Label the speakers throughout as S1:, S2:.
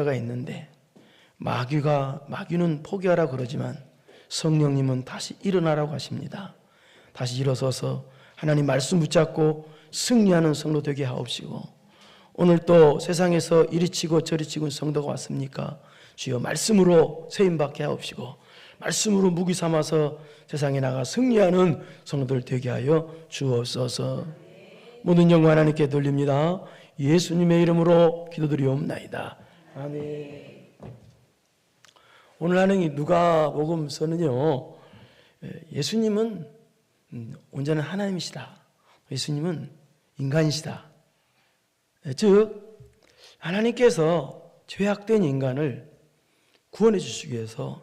S1: 가 있는데 마귀는 포기하라 그러지만 성령님은 다시 일어나라고 하십니다. 다시 일어서서 하나님 말씀 붙잡고 승리하는 성도 되게 하옵시고, 오늘 또 세상에서 이리 치고 저리 치고 성도가 왔습니까? 주여 말씀으로 세임받게 하옵시고, 말씀으로 무기 삼아서 세상에 나가 승리하는 성도들 되게 하여 주옵소서. 모든 영광 하나님께 돌립니다. 예수님의 이름으로 기도드리옵나이다. 아멘. 오늘 하는 이 누가복음서는요, 예수님은 온전한 하나님이시다, 예수님은 인간이시다. 즉 하나님께서 죄악된 인간을 구원해 주시기 위해서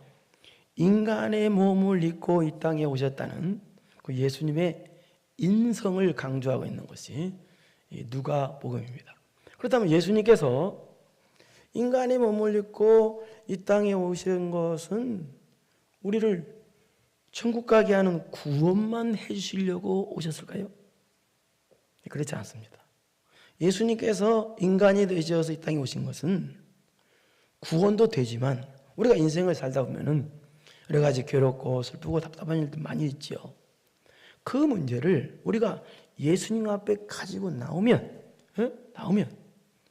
S1: 인간의 몸을 입고 이 땅에 오셨다는 그 예수님의 인성을 강조하고 있는 것이 누가복음입니다. 그렇다면 예수님께서 인간의 몸을 입고 이 땅에 오신 것은 우리를 천국 가게 하는 구원만 해주시려고 오셨을까요? 그렇지 않습니다. 예수님께서 인간이 되셔서 이 땅에 오신 것은 구원도 되지만, 우리가 인생을 살다 보면은 여러 가지 괴롭고 슬프고 답답한 일도 많이 있죠. 그 문제를 우리가 예수님 앞에 가지고 나오면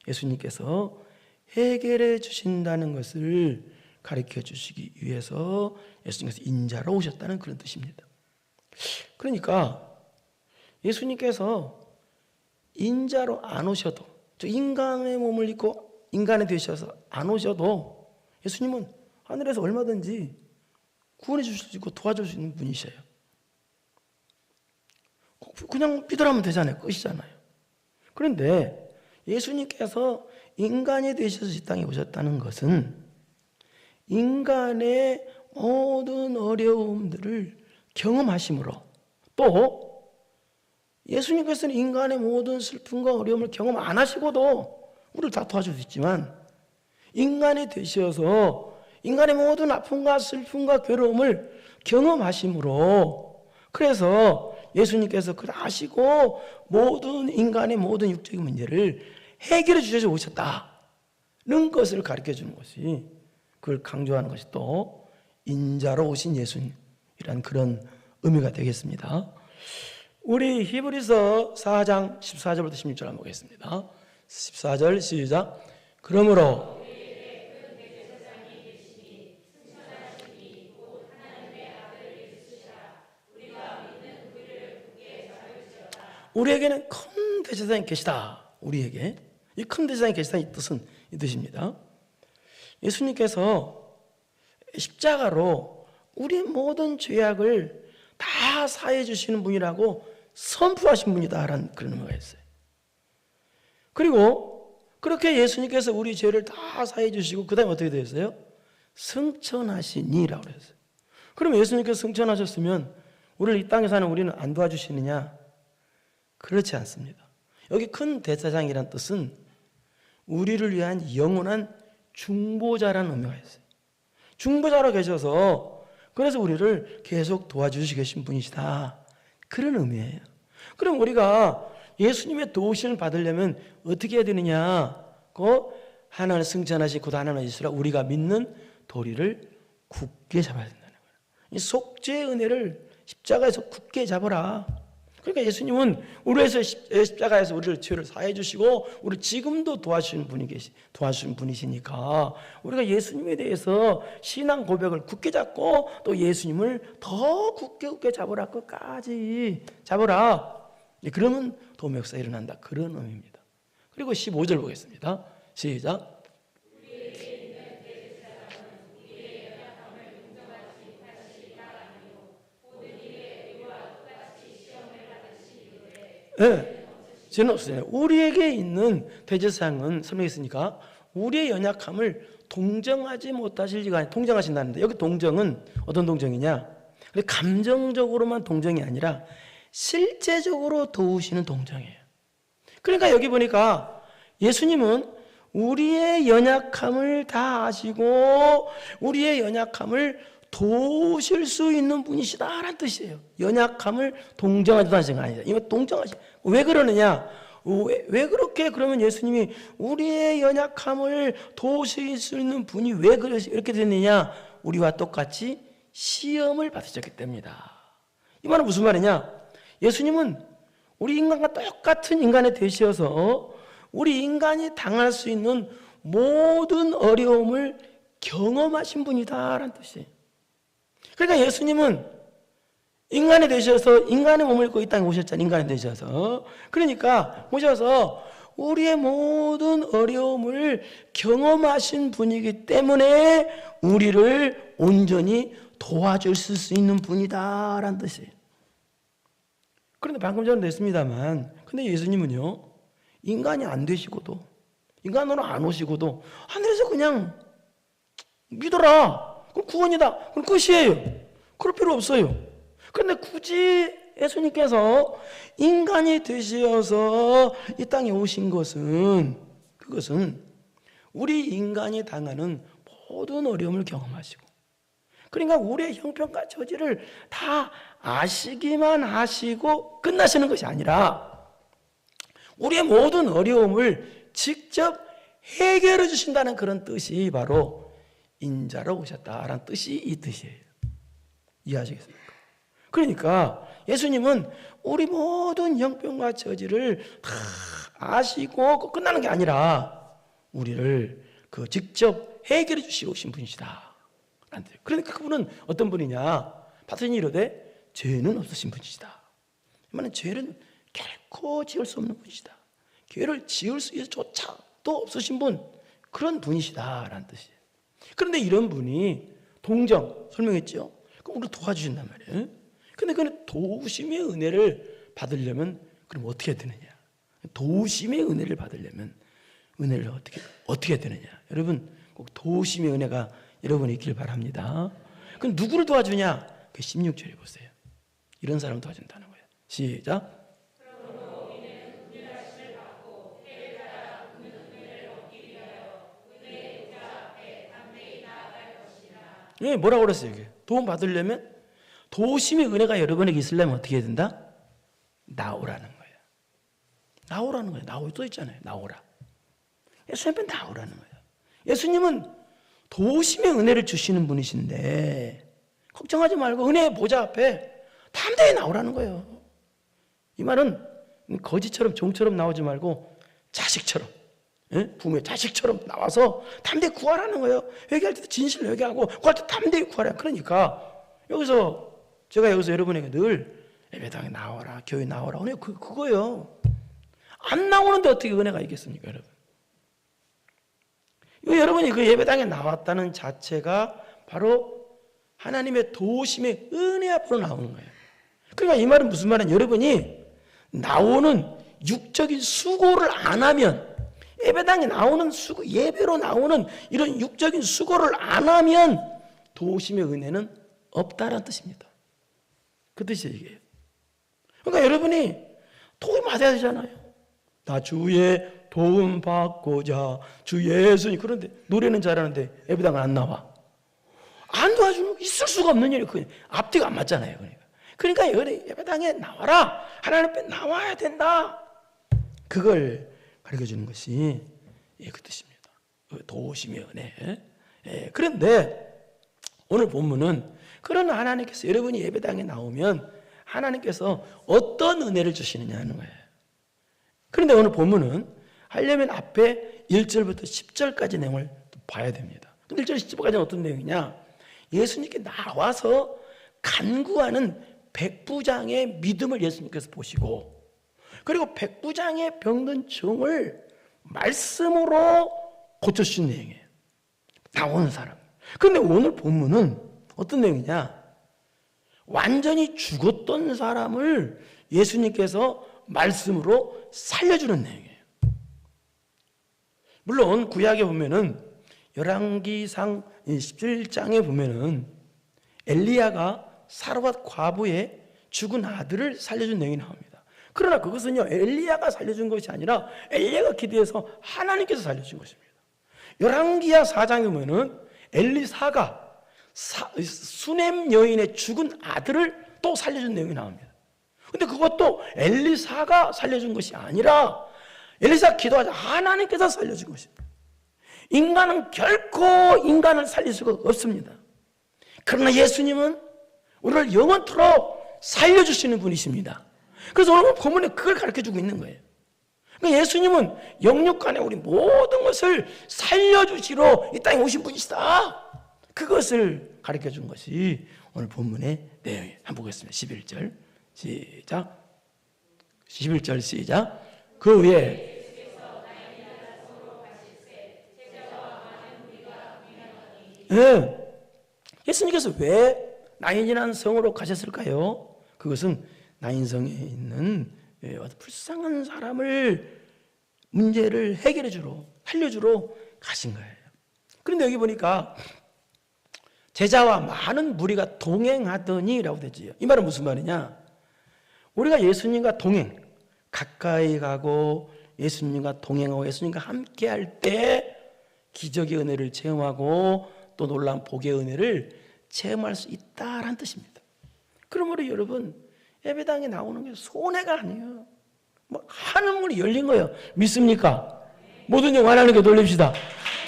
S1: 예수님께서 해결해 주신다는 것을 가르쳐 주시기 위해서 예수님께서 인자로 오셨다는 그런 뜻입니다. 그러니까 예수님께서 인자로 안 오셔도, 저 인간의 몸을 입고 인간이 되셔서 안 오셔도 예수님은 하늘에서 얼마든지 구원해 주실 수 있고 도와줄 수 있는 분이셔요. 그냥 믿으라면 되잖아요. 끝이잖아요. 그런데 예수님께서 인간이 되셔서 이 땅에 오셨다는 것은 인간의 모든 어려움들을 경험하심으로, 또 예수님께서는 인간의 모든 슬픔과 어려움을 경험 안 하시고도 우리를 다 도와줄 수 있지만, 인간이 되셔서 인간의 모든 아픔과 슬픔과 괴로움을 경험하심으로, 그래서 예수님께서 그걸 아시고 모든 인간의 모든 육적인 문제를 해결해 주셔서 오셨다는 것을 가르쳐 주는 것이, 그걸 강조하는 것이 또 인자로 오신 예수님이라는 그런 의미가 되겠습니다. 우리 히브리서 4장 14절부터 16절 한번 보겠습니다. 14절 시작. 그러므로 우리에게는 큰 대제사장이 계시다. 우리에게 이 큰 대제사장이 계시다, 이 뜻은 이 뜻입니다. 예수님께서 십자가로 우리 모든 죄악을 다 사해 주시는 분이라고 선포하신 분이다라는 그런 의미가 있어요. 그리고 그렇게 예수님께서 우리 죄를 다 사해 주시고 그 다음에 어떻게 되었어요? 승천하시니라고 했어요. 그럼 예수님께서 승천하셨으면 우리를 이 땅에 사는 우리는 안 도와주시느냐? 그렇지 않습니다. 여기 큰 대제사장이란 뜻은 우리를 위한 영원한 중보자라는 의미가 있어요. 중보자로 계셔서 그래서 우리를 계속 도와주시고 계신 분이시다, 그런 의미예요. 그럼 우리가 예수님의 도우심을 받으려면 어떻게 해야 되느냐? 하나님을 승천하시고 하나님을 있으라 우리가 믿는 도리를 굳게 잡아야 된다는 거예요. 이 속죄의 은혜를 십자가에서 굳게 잡아라. 그러니까 예수님은 우리에서 십자가에서 우리를 죄를 사해 주시고 우리 지금도 도와주시는 분이시니까 우리가 예수님에 대해서 신앙 고백을 굳게 잡고 또 예수님을 더 굳게 잡으라, 끝까지 잡으라. 그러면 도움의 역사가 일어난다, 그런 의미입니다. 그리고 15절 보겠습니다. 시작. 네, 죄는 없으세요. 우리에게 있는 대제사장은 설명했으니까 우리의 연약함을 동정하지 못하실 리가 아니라 동정하신다는데, 여기 동정은 어떤 동정이냐? 감정적으로만 동정이 아니라 실제적으로 도우시는 동정이에요. 그러니까 여기 보니까 예수님은 우리의 연약함을 다 아시고 우리의 연약함을 도우실 수 있는 분이시다라는 뜻이에요. 연약함을 동정하지도 않으신 거 아니죠. 이거 동정하시. 왜 그러느냐? 왜 그렇게 그러면 예수님이 우리의 연약함을 도우실 수 있는 분이 왜 이렇게 됐느냐? 우리와 똑같이 시험을 받으셨기 때문이다. 이 말은 무슨 말이냐? 예수님은 우리 인간과 똑같은 인간이 되셔서 우리 인간이 당할 수 있는 모든 어려움을 경험하신 분이다라는 뜻이에요. 그러니까 예수님은 인간이 되셔서 인간의 몸을 입고 이 땅에 오셨잖아요. 인간이 되셔서. 그러니까 오셔서 우리의 모든 어려움을 경험하신 분이기 때문에 우리를 온전히 도와주실 수 있는 분이다라는 뜻이에요. 그런데 방금 전에 냈습니다만, 근데 예수님은요, 인간이 안 되시고도, 인간으로 안 오시고도 하늘에서 그냥 믿어라. 그럼 구원이다. 그럼 끝이에요. 그럴 필요 없어요. 그런데 굳이 예수님께서 인간이 되셔서 이 땅에 오신 것은, 그것은 우리 인간이 당하는 모든 어려움을 경험하시고, 그러니까 우리의 형편과 처지를 다 아시기만 하시고 끝나시는 것이 아니라 우리의 모든 어려움을 직접 해결해 주신다는 그런 뜻이 바로 인자로 오셨다라는 뜻이 이 뜻이에요. 이해하시겠습니까? 그러니까 예수님은 우리 모든 형편과 처지를 다 아시고 끝나는 게 아니라 우리를 그 직접 해결해 주시고 오신 분이시다. 그러니까 그분은 어떤 분이냐? 바트니 이르되 죄는 없으신 분이시다. 이 말은 죄는 결코 지을 수 없는 분이시다. 죄를 지을 수 있어조차도 없으신 분, 그런 분이시다라는 뜻이에요. 그런데 이런 분이 동정 설명했죠. 그럼 우리를 도와주신단 말이에요. 근데 그 도우심의 은혜를 받으려면 그럼 어떻게 해야 되느냐? 도우심의 은혜를 받으려면 은혜를 어떻게 해야 되느냐? 여러분 꼭 도우심의 은혜가 여러분이 있길 바랍니다. 그럼 누구를 도와주냐? 그 16절에 보세요. 이런 사람을 도와준다는 거예요. 시작. 예, 뭐라고 그랬어요? 이게 도움 받으려면, 도우심의 은혜가 여러분에게 있으려면 어떻게 해야 된다? 나오라는 거예요. 나오라는 거예요. 나오 또 있잖아요. 나오라. 예수님 앞에 나오라는 거예요. 예수님은 도우심의 은혜를 주시는 분이신데 걱정하지 말고 은혜의 보좌 앞에 담대히 나오라는 거예요. 이 말은 거지처럼 종처럼 나오지 말고 자식처럼, 부모의 자식처럼 나와서 담대히 구하라는 거예요. 회개할 때도 진실을 회개하고 구할 때 담대히 구하라. 그러니까 제가 여기서 여러분에게 늘 예배당에 나와라, 교회 나와라, 은혜 그거예요. 안 나오는데 어떻게 은혜가 있겠습니까, 여러분? 여러분이 그 예배당에 나왔다는 자체가 바로 하나님의 도우심의 은혜 앞으로 나오는 거예요. 그러니까 이 말은 무슨 말이냐? 여러분이 나오는 육적인 수고를 안 하면, 예배당에 나오는 수고, 예배로 나오는 이런 육적인 수고를 안 하면 도우심의 은혜는 없다라는 뜻입니다. 그 뜻이에요, 이게. 그러니까 여러분이 도움 받아야 되잖아요. 나 주의 도움 받고자 주 예수님. 그런데 노래는 잘하는데 예배당은 안 나와. 안 도와주면 있을 수가 없는 일이, 앞뒤가 안 맞잖아요. 그러니까 예배당에 나와라. 하나님 앞에 나와야 된다. 그걸 가르쳐주는 것이 그 뜻입니다. 도우심의 은혜. 그런데 오늘 본문은 그런 하나님께서, 여러분이 예배당에 나오면 하나님께서 어떤 은혜를 주시느냐 하는 거예요. 그런데 오늘 본문은 하려면 앞에 1절부터 10절까지 내용을 봐야 됩니다. 근데 1절 10절까지는 어떤 내용이냐? 예수님께 나와서 간구하는 백부장의 믿음을 예수님께서 보시고, 그리고 백부장의 병든 종을 말씀으로 고쳐주신 내용이에요. 나오는 사람. 그런데 오늘 본문은 어떤 내용이냐? 완전히 죽었던 사람을 예수님께서 말씀으로 살려주는 내용이에요. 물론 구약에 보면은 열왕기상 17장에 보면은 엘리야가 사르밧 과부의 죽은 아들을 살려준 내용이 나옵니다. 그러나 그것은요, 엘리야가 살려준 것이 아니라 엘리야가 기도해서 하나님께서 살려준 것입니다. 열왕기하 4장에 보면은 엘리사가 수넴 여인의 죽은 아들을 또 살려준 내용이 나옵니다. 근데 그것도 엘리사가 살려준 것이 아니라 엘리사 기도하자 하나님께서 살려준 것입니다. 인간은 결코 인간을 살릴 수가 없습니다. 그러나 예수님은 우리를 영원토록 살려주시는 분이십니다. 그래서 오늘 본문에 그걸 가르쳐주고 있는 거예요. 그러니까 예수님은 영육간에 우리 모든 것을 살려주시러 이 땅에 오신 분이시다. 그것을 가르쳐준 것이 오늘 본문의 내용이에요. 한번 보겠습니다. 11절 시작. 11절 시작. 그 후에 예수님께서 왜 나인이라는 성으로 가셨을까요? 그것은 나인성에 있는 불쌍한 사람을 문제를 해결해 주러 살려주러 가신 거예요. 그런데 여기 보니까 제자와 많은 무리가 동행하더니 라고 되지요. 이 말은 무슨 말이냐? 우리가 예수님과 동행, 가까이 가고 예수님과 동행하고 예수님과 함께 할 때 기적의 은혜를 체험하고 또 놀라운 복의 은혜를 체험할 수 있다라는 뜻입니다. 그러므로 여러분 예배당에 나오는 게 손해가 아니에요. 뭐 하늘문이 열린 거예요. 믿습니까? 모든 영 하나님께 돌립시다.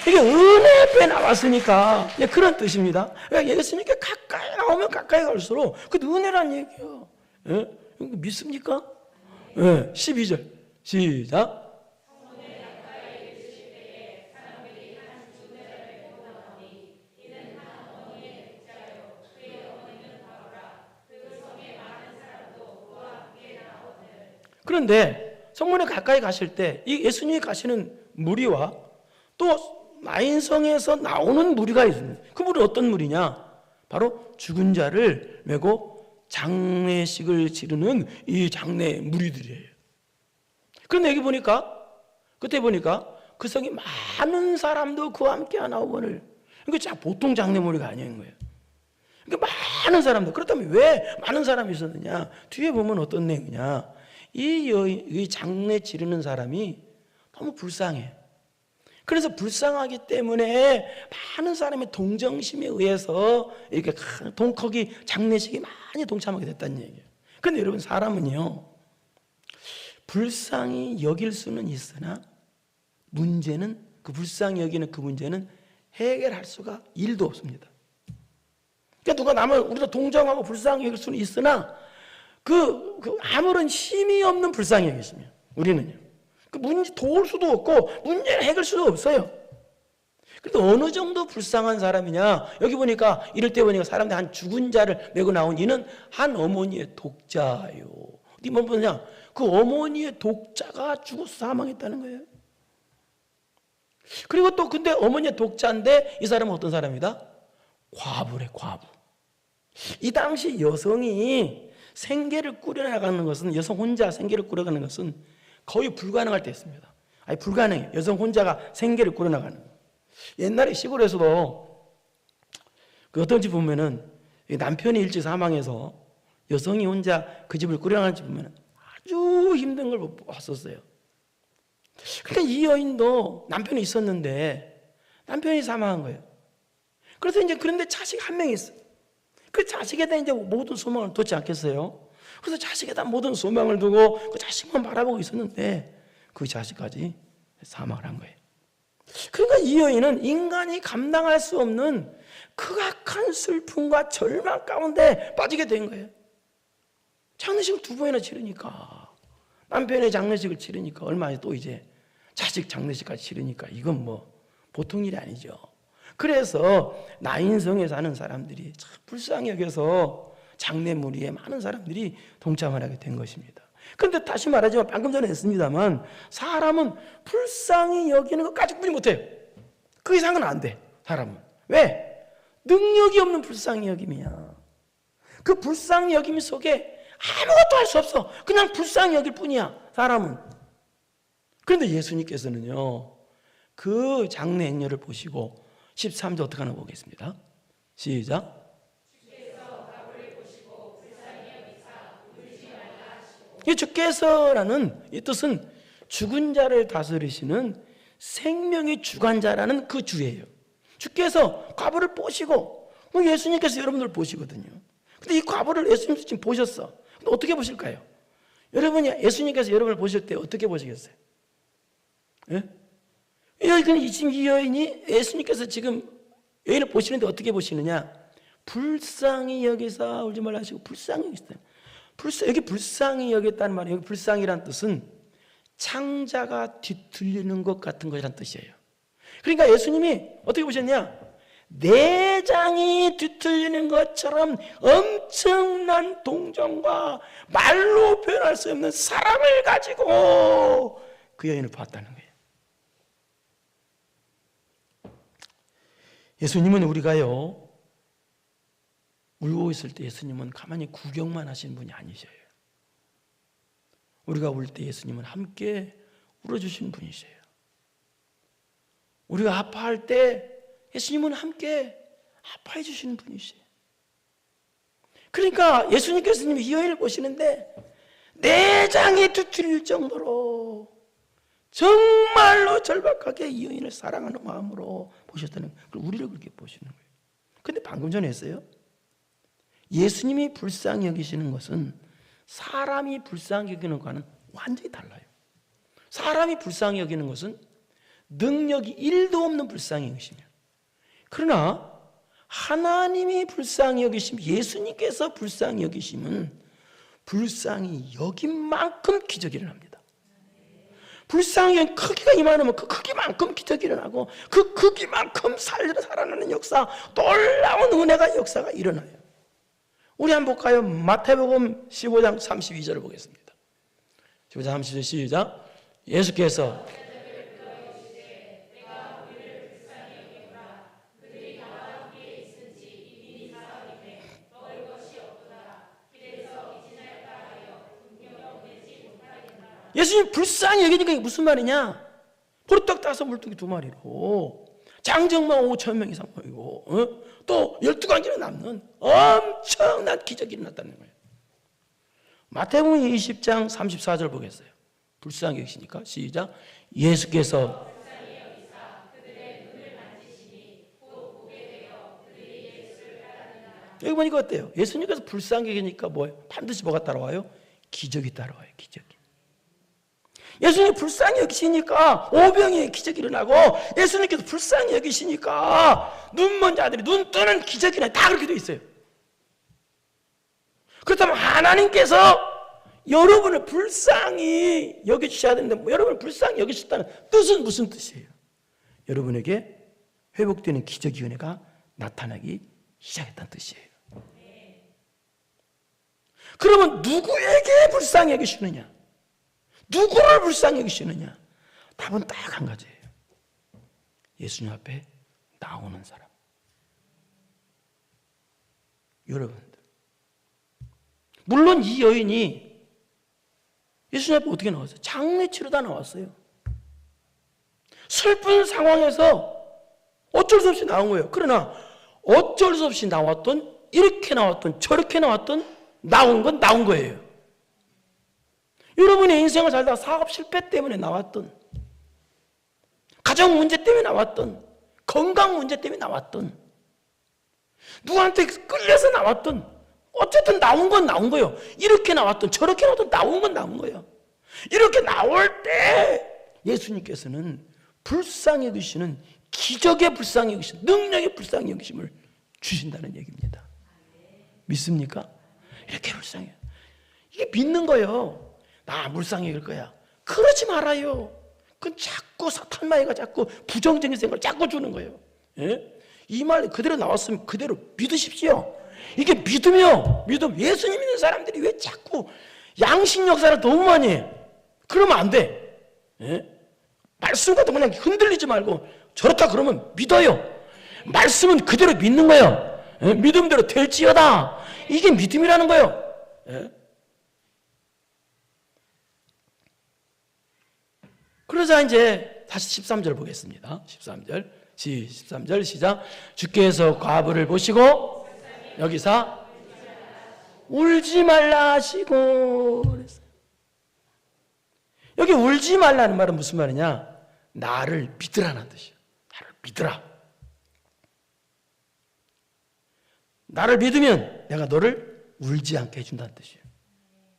S1: 이게 은혜 앞에 나왔으니까 그런 뜻입니다. 그러니까 예수님께 가까이 나오면 가까이 갈수록 그 은혜란 얘기예요. 예? 믿습니까? 예. 12절 시작. 그런데 성문에 가까이 가실 때 이 예수님이 가시는 무리와 또 나인성에서 나오는 무리가 있습니다. 그 무리는 어떤 무리냐? 바로 죽은 자를 메고 장례식을 치르는 이 장례 무리들이에요. 그런데 여기 보니까 그때 보니까 그 성에 많은 사람도 그와 함께 나오거늘. 그러니까 보통 장례 무리가 아닌 거예요. 그러니까 많은 사람들. 그렇다면 왜 많은 사람이 있었느냐? 뒤에 보면 어떤 내용이냐? 이 장례 치르는 사람이 너무 불쌍해. 그래서 불쌍하기 때문에 많은 사람의 동정심에 의해서 이렇게 거기 장례식에 많이 동참하게 됐다는 얘기예요. 그런데 여러분 사람은요 불쌍히 여길 수는 있으나 문제는 그 불쌍히 여기는 그 문제는 해결할 수가 1도 없습니다. 그러니까 누가 남을 우리가 동정하고 불쌍히 여길 수는 있으나 그 아무런 힘이 없는 불쌍히 여기시면 우리는요. 그 문제 도울 수도 없고 문제를 해결할 수도 없어요. 그런데 어느 정도 불쌍한 사람이냐? 여기 보니까 이럴 때 보니까 사람들이 한 죽은 자를 메고 나온 이는 한 어머니의 독자요. 어디 보냐? 그 어머니의 독자가 죽어서 사망했다는 거예요. 그리고 또 근데 어머니의 독자인데 이 사람은 어떤 사람이다? 과부래, 과부. 이 당시 여성이 생계를 꾸려나가는 것은 여성 혼자 생계를 꾸려가는 것은 거의 불가능할 때였습니다. 아니 불가능해요. 여성 혼자가 생계를 꾸려나가는 거. 옛날에 시골에서도 그 어떤 집 보면은 남편이 일찍 사망해서 여성이 혼자 그 집을 꾸려나가는 집 보면은 아주 힘든 걸 봤었어요. 그러니까 이 여인도 남편이 있었는데 남편이 사망한 거예요. 그래서 이제 그런데 자식 한 명이 있어요. 그 자식에다 이제 모든 소망을 뒀지 않겠어요? 그래서 자식에다 모든 소망을 두고 그 자식만 바라보고 있었는데 그 자식까지 사망을 한 거예요. 그러니까 이 여인은 인간이 감당할 수 없는 극악한 슬픔과 절망 가운데 빠지게 된 거예요. 장례식을 2번이나 치르니까 남편의 장례식을 치르니까 얼마나 또 이제 자식 장례식까지 치르니까 이건 뭐 보통 일이 아니죠. 그래서 나인성에 사는 사람들이 참 불쌍히 여겨서 장례 무리에 많은 사람들이 동참을 하게 된 것입니다. 그런데 다시 말하지만 방금 전에 했습니다만 사람은 불쌍히 여기는 것까지뿐이 못해요. 그 이상은 안 돼. 사람은. 왜? 능력이 없는 불쌍히 여김이야. 그 불쌍히 여김 속에 아무것도 할 수 없어. 그냥 불쌍히 여길 뿐이야. 사람은. 그런데 예수님께서는요 그 장례 행렬을 보시고 13절 어떻게 하나 보겠습니다. 시작. 이 주께서라는 이 뜻은 죽은 자를 다스리시는 생명의 주관자라는 그 주예요. 주께서 과부를 보시고 예수님께서 여러분들 보시거든요. 근데 이 과부를 예수님께서 지금 보셨어. 근데 어떻게 보실까요? 여러분이 예수님께서 여러분을 보실 때 어떻게 보시겠어요? 예? 지금 이 여인이 예수님께서 지금 여인을 보시는데 어떻게 보시느냐? 불쌍히 여기사 울지 말라 하시고 불쌍히 여기사. 여기 불쌍히 여겼다는 말이에요. 여기 불쌍이란 뜻은 창자가 뒤틀리는 것 같은 것이란 뜻이에요. 그러니까 예수님이 어떻게 보셨냐? 내장이 뒤틀리는 것처럼 엄청난 동정과 말로 표현할 수 없는 사랑을 가지고 그 여인을 봤다는 거예요. 예수님은 우리가요, 울고 있을 때 예수님은 가만히 구경만 하시는 분이 아니셔요. 우리가 울 때 예수님은 함께 울어주시는 분이세요. 우리가 아파할 때 예수님은 함께 아파해 주시는 분이세요. 그러니까 예수님께서 이 여인을 보시는데 내장이 뒤틀릴 정도로 정말로 절박하게 이 여인을 사랑하는 마음으로 보셨다는 거예요. 우리를 그렇게 보시는 거예요. 근데 방금 전에 했어요. 예수님이 불쌍히 여기시는 것은 사람이 불쌍히 여기는 것과는 완전히 달라요. 사람이 불쌍히 여기는 것은 능력이 1도 없는 불쌍히 여기심이에요. 그러나 하나님이 불쌍히 여기심, 예수님께서 불쌍히 여기심은 불쌍히 여긴 만큼 기적이 일어납니다. 불쌍히 여긴 크기가 이만하면 그 크기만큼 기적이 일어나고 그 크기만큼 살아나는 역사, 놀라운 은혜가 역사가 일어나요. 우리 한번 볼까요? 마태복음 15장 32절을 보겠습니다. 15장 32절 시작. 예수께서 예수님 불쌍히 여기니까 이게 무슨 말이냐? 보리떡 5 물고기 2마리로 장정만 5,000명 이상 모이고 또 12관계로 남는 엄청난 기적이 일어났다는 거예요. 마태복음 20장 34절 보겠어요. 불쌍히 여기시니까 시작. 예수께서 여기 보니까 어때요? 예수님께서 불쌍히 여기니까 뭐예요? 반드시 뭐가 따라와요? 기적이 따라와요. 기적이. 예수님 불쌍히 여기시니까 오병이의 기적이 일어나고 예수님께서 불쌍히 여기시니까 눈먼 자들이 눈 뜨는 기적이 일어나요. 다 그렇게 돼 있어요. 그렇다면 하나님께서 여러분을 불쌍히 여겨주셔야 되는데 여러분을 불쌍히 여기셨다는 뜻은 무슨 뜻이에요? 여러분에게 회복되는 기적의 은혜가 나타나기 시작했다는 뜻이에요. 그러면 누구에게 불쌍히 여기시느냐? 누구를 불쌍히 여기시느냐? 답은 딱 한 가지예요. 예수님 앞에 나오는 사람. 여러분들, 물론 이 여인이 예수님 앞에 어떻게 나왔어요? 장례 치르다 나왔어요. 슬픈 상황에서 어쩔 수 없이 나온 거예요. 그러나 어쩔 수 없이 나왔던, 이렇게 나왔던, 저렇게 나왔던, 나온 건 나온 거예요. 여러분의 인생을 살다가 사업 실패 때문에 나왔던, 가정 문제 때문에 나왔던, 건강 문제 때문에 나왔던, 누구한테 끌려서 나왔던, 어쨌든 나온 건 나온 거예요. 이렇게 나왔던, 저렇게 나왔던, 나온 건 나온 거예요. 이렇게 나올 때 예수님께서는 불쌍히 여기시는, 기적의 불쌍히 여기시는, 능력의 불쌍히 여기심을 주신다는 얘기입니다. 믿습니까? 이렇게 불쌍해요. 이게 믿는 거예요. 나 불쌍히 여길 거야. 그러지 말아요. 그건 자꾸 사탄마귀가 자꾸 부정적인 생각을 자꾸 주는 거예요. 예? 이 말 그대로 나왔으면 그대로 믿으십시오. 이게 믿음, 예수님 믿는 사람들이 왜 자꾸 양심 역사를 너무 많이 해? 그러면 안 돼. 예? 말씀 같은 거 그냥 흔들리지 말고 저렇다 그러면 믿어요. 말씀은 그대로 믿는 거예요. 예? 믿음대로 될지어다. 이게 믿음이라는 거예요. 예? 그러자 이제 다시 13절 보겠습니다. 13절 시작. 주께서 과부를 보시고 여기서 울지 말라 하시고 그랬어요. 여기 울지 말라는 말은 무슨 말이냐? 나를 믿으라는 뜻이에요. 나를 믿으라. 나를 믿으면 내가 너를 울지 않게 해준다는 뜻이에요.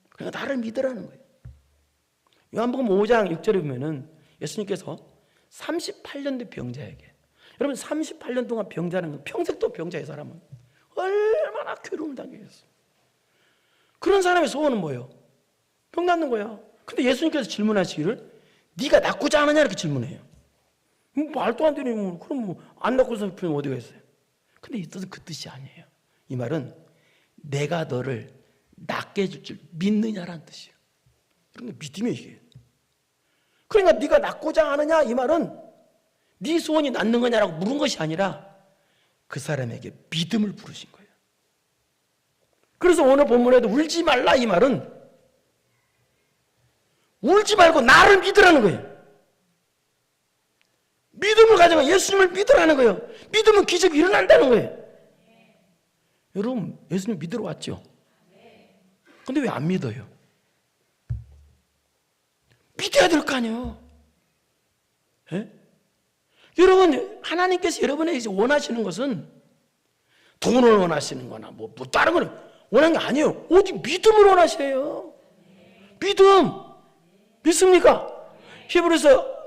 S1: 그러니까 나를 믿으라는 거예요. 요한복음 5장 6절에 보면은 예수님께서 38년대 병자에게, 여러분 38년 동안 병자는 건 평생 또 병자의 사람은 얼마나 괴로움을 당기겠어요. 그런 사람의 소원은 뭐예요? 병 낫는 거야. 근데 예수님께서 질문하시기를 네가 낫고자 하느냐 이렇게 질문해요. 말도 안 되니 그럼 안 낫고서 어디가 있어요? 근데 이 뜻은 그 뜻이 아니에요. 이 말은 내가 너를 낫게 해줄 줄 믿느냐라는 뜻이에요. 그런 게 믿음이에요, 이게. 그러니까 네가 낫고자 하느냐 이 말은 네 소원이 낫는 거냐라고 물은 것이 아니라 그 사람에게 믿음을 부르신 거예요. 그래서 오늘 본문에도 울지 말라 이 말은 울지 말고 나를 믿으라는 거예요. 믿음을 가져가 예수님을 믿으라는 거예요. 믿으면 기적이 일어난다는 거예요. 여러분 예수님 믿으러 왔죠? 근데 왜 안 믿어요? 믿어야 될 거 아니에요. 예? 여러분 하나님께서 여러분에게 원하시는 것은 돈을 원하시는 거나 뭐 다른 거는 원하는 게 아니에요. 오직 믿음을 원하셔요. 믿음 믿습니까? 히브리서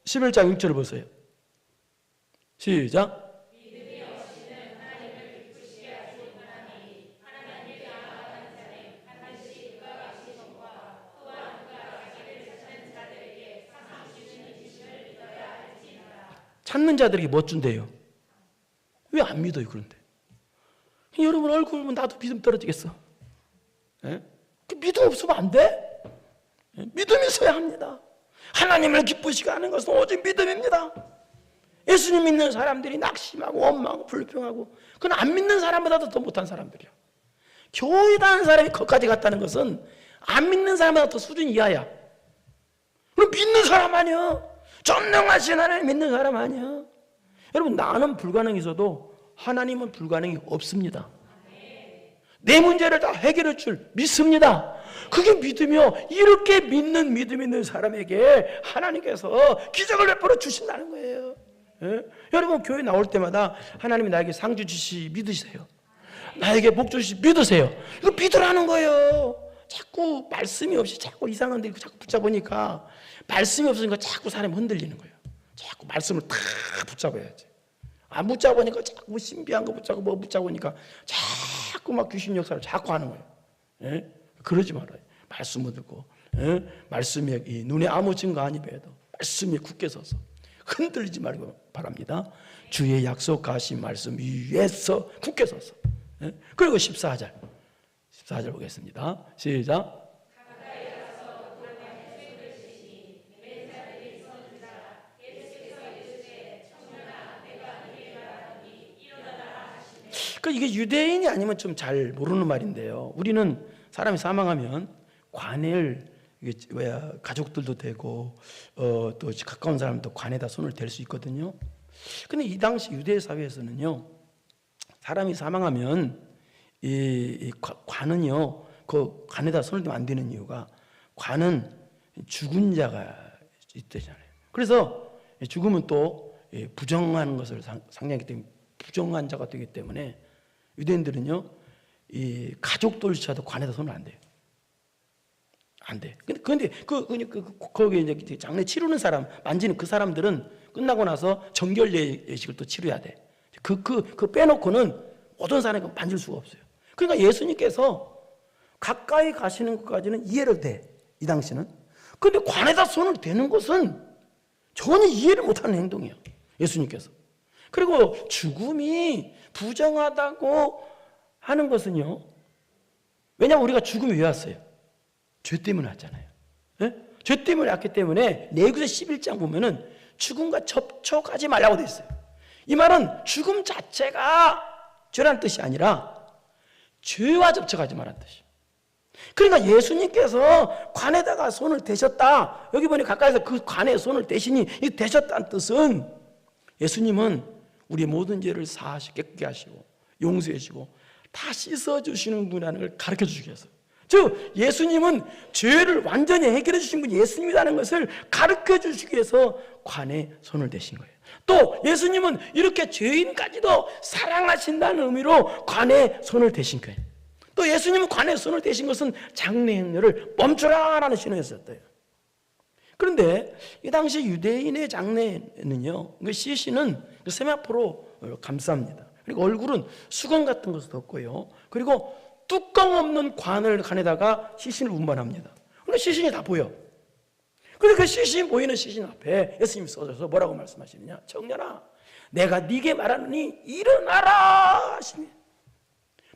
S1: 11장 6절을 보세요. 시작. 찾는 자들에게 뭐 준대요? 왜 안 믿어요, 그런데? 여러분 얼굴 보면 나도 믿음 떨어지겠어. 예? 그 믿음 없으면 안 돼? 예? 믿음이 있어야 합니다. 하나님을 기쁘시게 하는 것은 오직 믿음입니다. 예수님 믿는 사람들이 낙심하고 원망하고 불평하고 그건 안 믿는 사람보다도 더 못한 사람들이야. 교회 다니는 사람이 거기까지 갔다는 것은 안 믿는 사람보다 더 수준 이하야. 그럼 믿는 사람 아니야. 전능하신 하나님 믿는 사람 아니야. 여러분 나는 불가능이 있어도 하나님은 불가능이 없습니다. 내 문제를 다 해결할 줄 믿습니다. 그게 믿으며 이렇게 믿는 믿음 있는 사람에게 하나님께서 기적을 베풀어 주신다는 거예요. 예? 여러분 교회 나올 때마다 하나님이 나에게 상주 주시 믿으세요. 나에게 복 주시 믿으세요. 이거 믿으라는 거예요. 자꾸 말씀이 없이 자꾸 이상한 데 자꾸 붙잡으니까 말씀이 없으니까 자꾸 사람이 흔들리는 거예요. 자꾸 말씀을 다 붙잡아야지. 안 붙잡으니까 자꾸 신비한 거 붙잡고 뭐 붙잡으니까 자꾸 막 귀신 역사를 자꾸 하는 거예요. 예? 그러지 말아요. 말씀을 듣고 예? 말씀이 이 눈에 아무 증거 아니 배도 말씀이 굳게 서서 흔들리지 말고 바랍니다. 주의 약속하신 말씀 위에서 굳게 서서 예? 그리고 14절 보겠습니다. 시작. 이게 유대인이 아니면 좀 잘 모르는 말인데요. 우리는 사람이 사망하면 관을 가족들도 되고 또 가까운 사람도 관에다 손을 댈 수 있거든요. 근데 이 당시 유대 사회에서는요, 사람이 사망하면 이 관은요, 그 관에다 손을 대면 안 되는 이유가 관은 죽은 자가 있대잖아요. 그래서 죽으면 또 부정하는 것을 상징하기 때문에 부정한 자가 되기 때문에 유대인들은요, 이 가족들조차도 관에다 손을 안 대요. 안 돼. 근데 거기 이제 장례 치르는 사람, 만지는 그 사람들은 끝나고 나서 정결 예식을 또 치러야 돼. 그 빼놓고는 어떤 사람이 만질 수가 없어요. 그러니까 예수님께서 가까이 가시는 것까지는 이해를 돼. 이 당시는. 근데 관에다 손을 대는 것은 전혀 이해를 못하는 행동이에요. 예수님께서. 그리고 죽음이 부정하다고 하는 것은요, 왜냐하면 우리가 죽음이 왜 왔어요? 죄 때문에 왔잖아요. 네? 죄 때문에 왔기 때문에 레위기서 11장 보면은 죽음과 접촉하지 말라고 돼 있어요. 이 말은 죽음 자체가 죄라는 뜻이 아니라 죄와 접촉하지 말라는 뜻이에요. 그러니까 예수님께서 관에다가 손을 대셨다. 여기 보니 가까이서 그 관에 손을 대시니 이 대셨다는 뜻은 예수님은 우리의 모든 죄를 사하시고 깨끗게 하시고 용서해 주시고 다 씻어주시는 분이라는 걸 가르쳐 주시기 위해서. 즉 예수님은 죄를 완전히 해결해 주신 분이 예수님이라는 것을 가르쳐 주시기 위해서 관에 손을 대신 거예요. 또 예수님은 이렇게 죄인까지도 사랑하신다는 의미로 관에 손을 대신 거예요. 또 예수님은 관에 손을 대신 것은 장래 행렬을 멈추라라는 신호였었대요. 그런데 이 당시 유대인의 장례는요, 시신은 세마포로 감쌉니다. 그리고 얼굴은 수건 같은 것을 덮고요. 그리고 뚜껑 없는 관에다가 시신을 운반합니다. 그러니까 시신이 다 보여. 그런데 그 시신 보이는 시신 앞에 예수님이 서셔서 뭐라고 말씀하시느냐? 청년아, 내가 네게 말하노니 일어나라 하시니.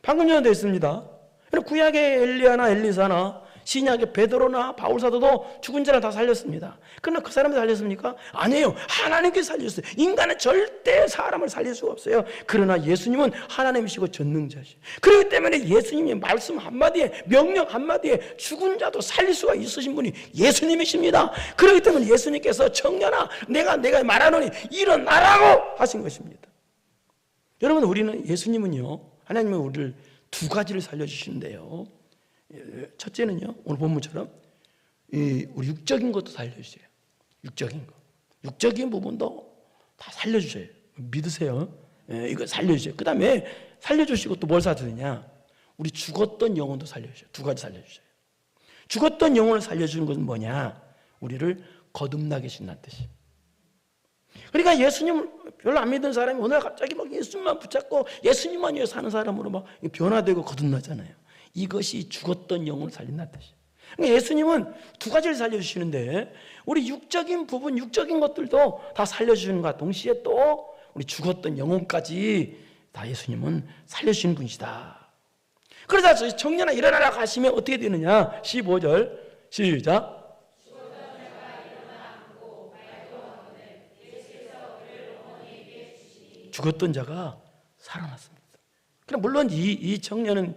S1: 방금 전에 됐습니다. 구약의 엘리야나 엘리사나 신약의 베드로나 바울사도도 죽은 자를 다 살렸습니다. 그러나 그 사람이 살렸습니까? 아니에요. 하나님께서 살렸어요. 인간은 절대 사람을 살릴 수가 없어요. 그러나 예수님은 하나님이시고 전능자시죠. 그렇기 때문에 예수님의 말씀 한마디에, 명령 한마디에 죽은 자도 살릴 수가 있으신 분이 예수님이십니다. 그렇기 때문에 예수님께서 청년아, 내가 말하노니 일어나라고 하신 것입니다. 여러분, 우리는 예수님은요, 하나님은 우리를 두 가지를 살려주시는데요, 첫째는요, 오늘 본문처럼 우리 육적인 것도 살려주세요. 육적인 거, 육적인 부분도 다 살려주세요. 믿으세요. 이거 살려주세요. 그 다음에 살려주시고 또 뭘 살려주느냐? 우리 죽었던 영혼도 살려주세요. 두 가지 살려주세요. 죽었던 영혼을 살려주는 것은 뭐냐? 우리를 거듭나게 신난 뜻이에요. 그러니까 예수님을 별로 안 믿는 사람이 오늘 갑자기 막 예수님만 붙잡고 예수님만 위해 사는 사람으로 막 변화되고 거듭나잖아요. 이것이 죽었던 영혼을 살린다는 뜻이에요. 그러니까 예수님은 두 가지를 살려주시는데 우리 육적인 부분, 육적인 것들도 다 살려주시는 것과 동시에 또 우리 죽었던 영혼까지 다 예수님은 살려주시는 분이시다. 그러자 청년아 일어나라 하시면 어떻게 되느냐? 15절 시작. 죽었던 자가 살아났습니다. 그럼 물론 이 청년은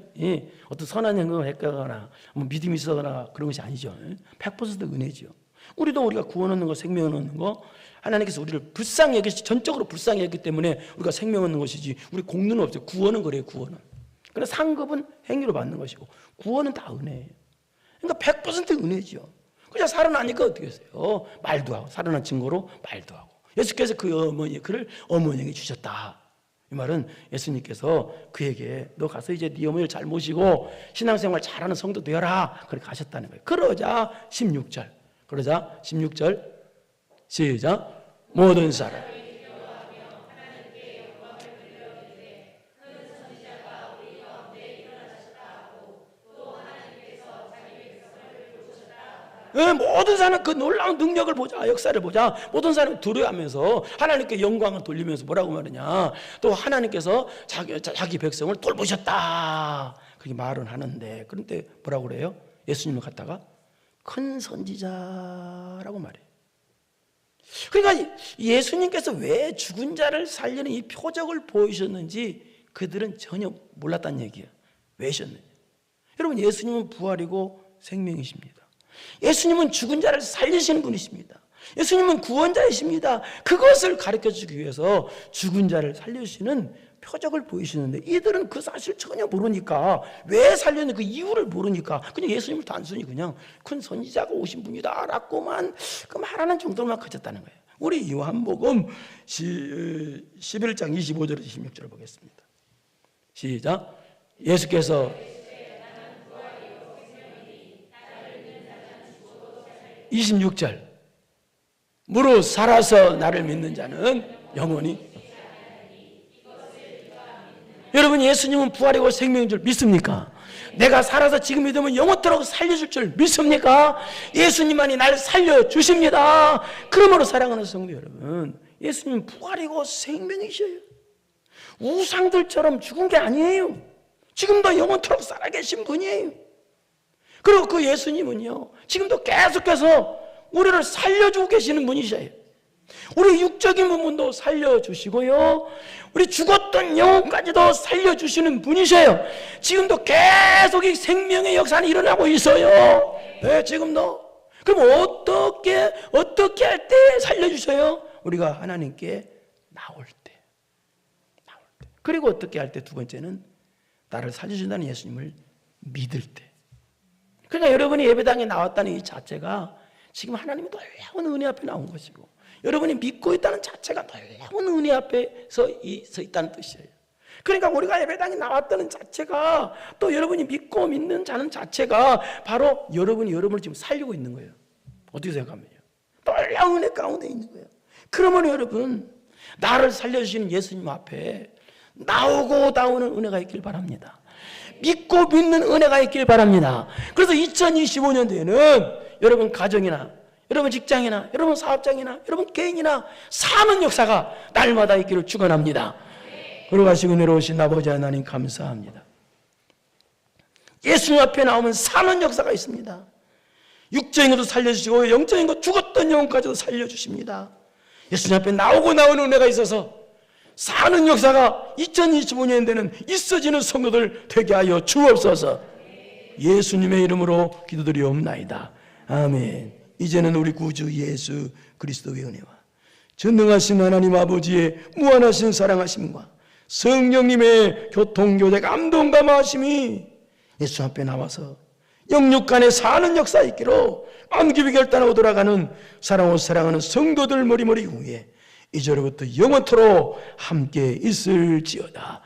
S1: 어떤 선한 행동을 했거나 뭐 믿음이 있어거나 그런 것이 아니죠. 100% 은혜죠. 우리도 우리가 구원 얻는 거, 생명 얻는 거, 하나님께서 우리를 불쌍히 여기시, 전적으로 불쌍히 여기기 때문에 우리가 생명 얻는 것이지, 우리 공로는 없어요. 구원은 그래요, 구원은. 그러나 상급은 행위로 받는 것이고 구원은 다 은혜예요. 그러니까 100% 은혜죠. 그냥 살아나니까 어떻게 했어요? 말도 하고, 살아난 증거로 말도 하고. 예수께서 그를 어머니에게 주셨다. 이 말은 예수님께서 그에게 너 가서 이제 네 어머니를 잘 모시고 신앙생활 잘하는 성도 되어라, 그렇게 하셨다는 거예요. 그러자 16절 시작. 모든 사람 모든 사람 그 놀라운 능력을 보자, 역사를 보자. 모든 사람이 두려워하면서 하나님께 영광을 돌리면서 뭐라고 말하냐? 또 하나님께서 자기 백성을 돌보셨다, 그렇게 말은 하는데, 그런데 뭐라고 그래요? 예수님을 갖다가 큰 선지자라고 말해요. 그러니까 예수님께서 왜 죽은 자를 살리는 이 표적을 보이셨는지 그들은 전혀 몰랐다는 얘기예요. 왜 하셨느냐? 여러분, 예수님은 부활이고 생명이십니다. 예수님은 죽은 자를 살리시는 분이십니다. 예수님은 구원자이십니다. 그것을 가르쳐주기 위해서 죽은 자를 살려주시는 표적을 보이시는데, 이들은 그 사실 전혀 모르니까, 왜 살렸는지 그 이유를 모르니까 그냥 예수님을 단순히 그냥 큰 선지자가 오신 분이다 라고만 그 말하는 정도만 커졌다는 거예요. 우리 요한복음 11장 25절에서 26절을 보겠습니다. 시작. 예수께서 26절 무릇 살아서 나를 믿는 자는 영원히. 여러분, 예수님은 부활이고 생명인 줄 믿습니까? 내가 살아서 지금 믿으면 영원토록 살려줄 줄 믿습니까? 예수님만이 날 살려주십니다. 그러므로 사랑하는 성도 여러분, 예수님은 부활이고 생명이셔요. 우상들처럼 죽은 게 아니에요. 지금도 영원토록 살아계신 분이에요. 그리고 그 예수님은요, 지금도 계속해서 우리를 살려주고 계시는 분이셔요. 우리 육적인 부분도 살려주시고요, 우리 죽었던 영혼까지도 살려주시는 분이셔요. 지금도 계속 이 생명의 역사는 일어나고 있어요. 네, 지금도. 그럼 어떻게 할 때 살려주셔요? 우리가 하나님께 나올 때. 그리고 어떻게 할 때, 두 번째는 나를 살려준다는 예수님을 믿을 때. 그러니까 여러분이 예배당에 나왔다는 이 자체가 지금 하나님의 놀라운 은혜 앞에 나온 것이고, 여러분이 믿고 있다는 자체가 놀라운 은혜 앞에 서 있다는 뜻이에요. 그러니까 우리가 예배당에 나왔다는 자체가, 또 여러분이 믿고 믿는 자는 자체가 바로 여러분을 지금 살리고 있는 거예요. 어떻게 생각하면요? 놀라운 은혜 가운데 있는 거예요. 그러면 여러분, 나를 살려주시는 예수님 앞에 나오고 나오는 은혜가 있길 바랍니다. 믿고 믿는 은혜가 있길 바랍니다. 그래서 2025년도에는 여러분 가정이나 여러분 직장이나 여러분 사업장이나 여러분 개인이나 사는 역사가 날마다 있기를 축원합니다. 걸어가시고 내려오신 아버지 하나님 감사합니다. 예수님 앞에 나오면 사는 역사가 있습니다. 육적인 것도 살려주시고 영적인 것 죽었던 영혼까지도 살려주십니다. 예수님 앞에 나오고 나오는 은혜가 있어서 사는 역사가 2025년에는 있어지는 성도들 되게 하여 주옵소서. 예수님의 이름으로 기도드리옵나이다. 아멘. 이제는 우리 구주 예수 그리스도의 은혜와 전능하신 하나님 아버지의 무한하신 사랑하심과 성령님의 교통교제 감동 감화하심이 예수 앞에 나와서 영육간에 사는 역사 있기로 암기비 결단하고 돌아가는 사랑하고 사랑하는 성도들 머리머리 위에 이제로부터 영원토록 함께 있을지어다.